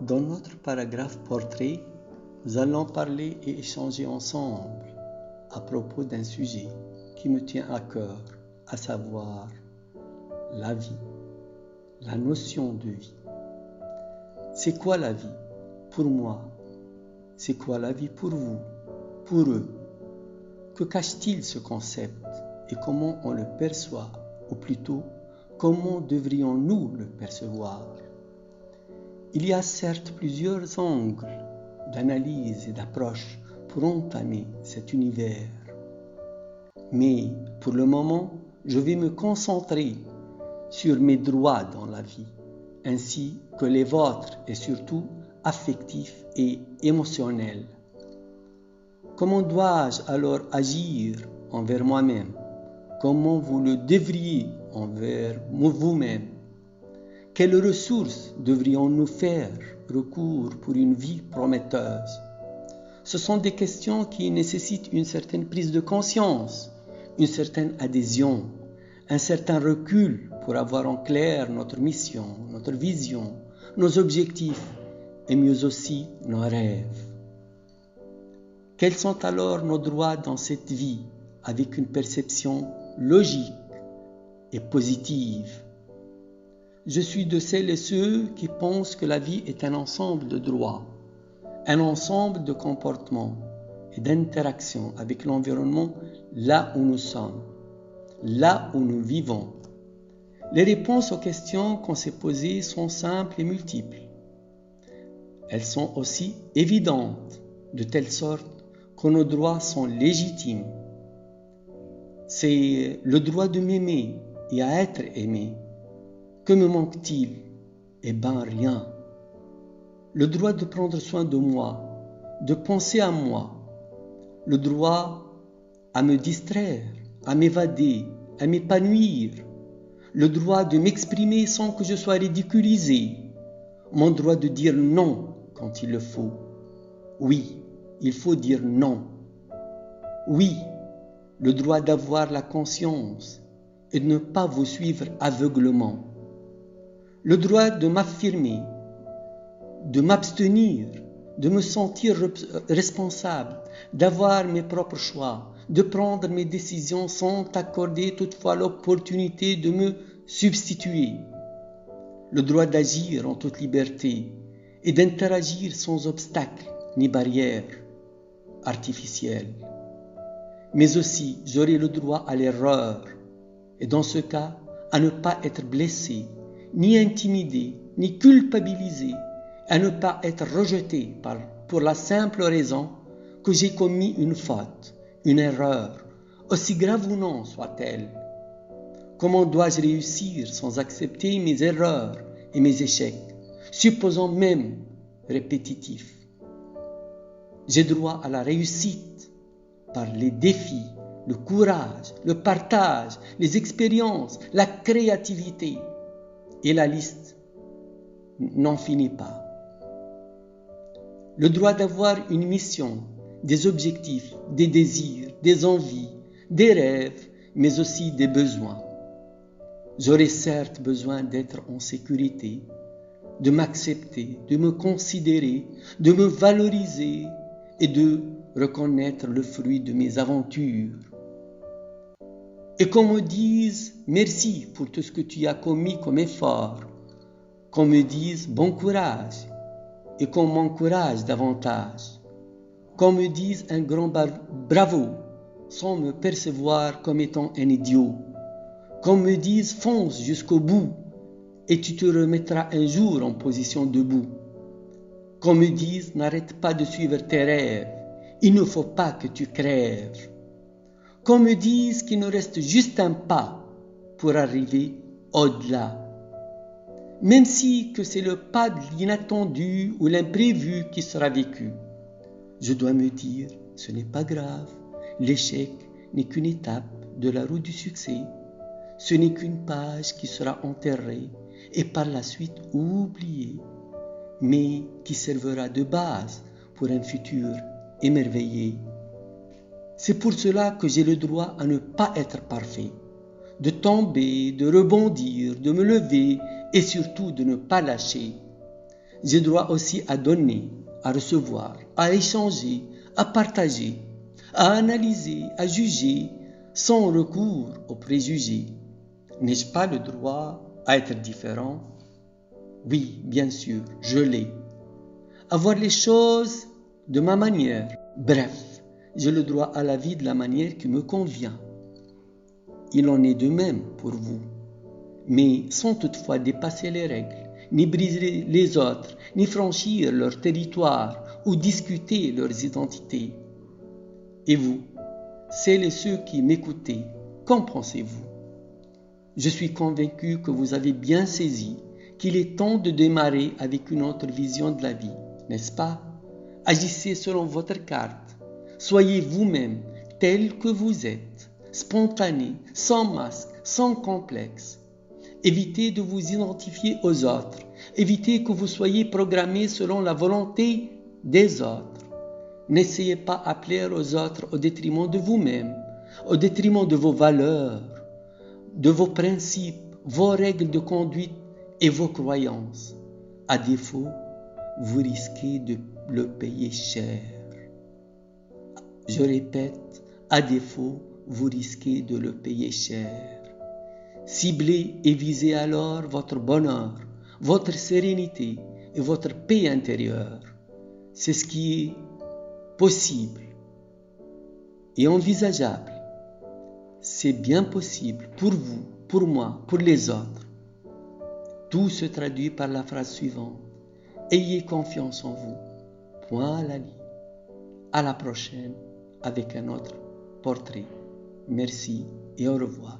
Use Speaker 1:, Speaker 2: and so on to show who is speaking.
Speaker 1: Dans notre paragraphe portrait, nous allons parler et échanger ensemble à propos d'un sujet qui me tient à cœur, à savoir la vie, la notion de vie. C'est quoi la vie pour moi? C'est quoi la vie pour vous, pour eux? Que cache-t-il ce concept et comment on le perçoit, ou plutôt, comment devrions-nous le percevoir? Il y a certes plusieurs angles d'analyse et d'approche pour entamer cet univers. Mais pour le moment, je vais me concentrer sur mes droits dans la vie, ainsi que les vôtres et surtout affectifs et émotionnels. Comment dois-je alors agir envers moi-même? Comment vous le devriez envers vous-même? Quelles ressources devrions-nous faire recours pour une vie prometteuse? Ce sont des questions qui nécessitent une certaine prise de conscience, une certaine adhésion, un certain recul pour avoir en clair notre mission, notre vision, nos objectifs et mieux aussi nos rêves. Quels sont alors nos droits dans cette vie avec une perception logique et positive? Je suis de celles et ceux qui pensent que la vie est un ensemble de droits, un ensemble de comportements et d'interactions avec l'environnement là où nous sommes, là où nous vivons. Les réponses aux questions qu'on s'est posées sont simples et multiples. Elles sont aussi évidentes, de telle sorte que nos droits sont légitimes. C'est le droit de m'aimer et à être aimé. Que me manque-t-il? Eh bien, rien. Le droit de prendre soin de moi, de penser à moi. Le droit à me distraire, à m'évader, à m'épanouir. Le droit de m'exprimer sans que je sois ridiculisé. Mon droit de dire non quand il le faut. Oui, il faut dire non. Oui, le droit d'avoir la conscience et de ne pas vous suivre aveuglement. Le droit de m'affirmer, de m'abstenir, de me sentir responsable, d'avoir mes propres choix, de prendre mes décisions sans accorder toutefois l'opportunité de me substituer. Le droit d'agir en toute liberté et d'interagir sans obstacle ni barrière artificielle. Mais aussi, j'aurai le droit à l'erreur et dans ce cas, à ne pas être blessé, ni intimidé, ni culpabilisé, à ne pas être rejeté pour la simple raison que j'ai commis une faute, une erreur, aussi grave ou non soit-elle. Comment dois-je réussir sans accepter mes erreurs et mes échecs, supposons même répétitifs? J'ai droit à la réussite par les défis, le courage, le partage, les expériences, la créativité. Et la liste n'en finit pas. Le droit d'avoir une mission, des objectifs, des désirs, des envies, des rêves, mais aussi des besoins. J'aurai certes besoin d'être en sécurité, de m'accepter, de me considérer, de me valoriser et de reconnaître le fruit de mes aventures. Et qu'on me dise merci pour tout ce que tu as commis comme effort, qu'on me dise bon courage et qu'on m'encourage davantage, qu'on me dise un grand bravo sans me percevoir comme étant un idiot, qu'on me dise fonce jusqu'au bout et tu te remettras un jour en position debout, qu'on me dise n'arrête pas de suivre tes rêves, il ne faut pas que tu crèves. Qu'on me dise qu'il nous reste juste un pas pour arriver au-delà. Même si que c'est le pas de l'inattendu ou l'imprévu qui sera vécu, je dois me dire, ce n'est pas grave, l'échec n'est qu'une étape de la route du succès. Ce n'est qu'une page qui sera enterrée et par la suite oubliée, mais qui servira de base pour un futur émerveillé. C'est pour cela que j'ai le droit à ne pas être parfait, de tomber, de rebondir, de me lever et surtout de ne pas lâcher. J'ai droit aussi à donner, à recevoir, à échanger, à partager, à analyser, à juger, sans recours aux préjugés. N'ai-je pas le droit à être différent? Oui, bien sûr, je l'ai. À voir les choses de ma manière. Bref, j'ai le droit à la vie de la manière qui me convient. Il en est de même pour vous, mais sans toutefois dépasser les règles, ni briser les autres, ni franchir leur territoire ou discuter leurs identités. Et vous, celles et ceux qui m'écoutez, qu'en pensez-vous? Je suis convaincu que vous avez bien saisi qu'il est temps de démarrer avec une autre vision de la vie, n'est-ce pas? Agissez selon votre carte. Soyez vous-même tel que vous êtes, spontané, sans masque, sans complexe. Évitez de vous identifier aux autres. Évitez que vous soyez programmé selon la volonté des autres. N'essayez pas à plaire aux autres au détriment de vous-même, au détriment de vos valeurs, de vos principes, vos règles de conduite et vos croyances. À défaut, vous risquez de le payer cher. Je répète, à défaut, vous risquez de le payer cher. Ciblez et visez alors votre bonheur, votre sérénité et votre paix intérieure. C'est ce qui est possible et envisageable. C'est bien possible pour vous, pour moi, pour les autres. Tout se traduit par la phrase suivante. Ayez confiance en vous. Point à la ligne. À la prochaine avec un autre portrait. Merci et au revoir.